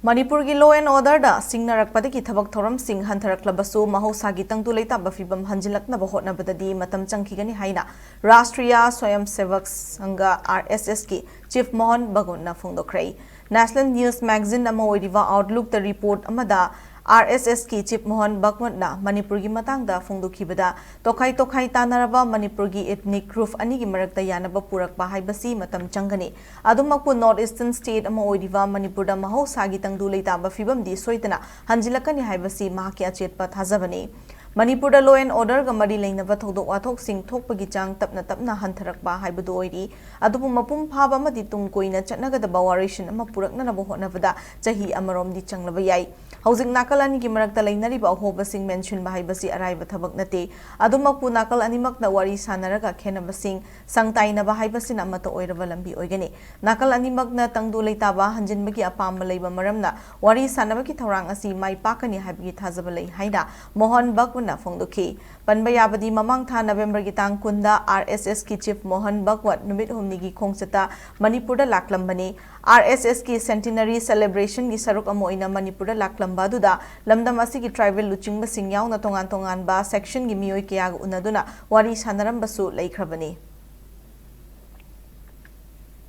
Manipur ki law and order da singnarakpada ki thabak thoram sing hantharakhlabasu mahosagi Tangdu Leitaba Phibam Hanjillakpada hotnabadadi Matam Changkhigani haina Rashtriya Swayamsevak Sangha RSS ki Chief Mohan Bhagwat na phongdokhrei. National News Magazine ama oiriva Outlook the report amada RSS ki Chief Mohan Bhagwat na Manipur ki matangda phongdokhibada tokhai tanaraba Manipur ki ethnic group ani ki marakta yanaba purakpa haibasi matam changani adumakpu North Eastern State ama oiriva Manipur-Da mahosagi Tangdu Leitaba Phibam di soitana Hanjillakani haibasi mahaki achetpa thajabani. Manipur-Da law and order ga mari leinaba thodok wathok sing thokpagi chang tapna hantharakpa haibadu oiri adubu mapum phaba amadi tung koina chatnagadaba waration ama puraknanaba hotnabada chahi amarom di changlaba yai. Housing nakal ani ki marakta leinariba ahoba sing mention ba haibasi araiba thabak nate adumakpu nakal animak na wari sanaraga khenaba sing sangtaina ba haibasi na mata oiraba lambi oigani nakal animak na Tangdu Leitaba hanjinbagi apamba leiba maramna wari sanaba ki thorang asi mai pakani haibagi thajaba lei haina Mohan na phongdokhi panba yabadi mamang tha November ki tang kunda RSS ki Chief Mohan Bhagwat numit humni gi khongchata Manipur-Da laklambani RSS ki centenary celebration gi saruk amoina Manipur-Da laklamba duda lamdam asi ki tribal luchingba sing yauna tongan ba section gi miyoi kya unaduna wari sanaram basu leikrabani.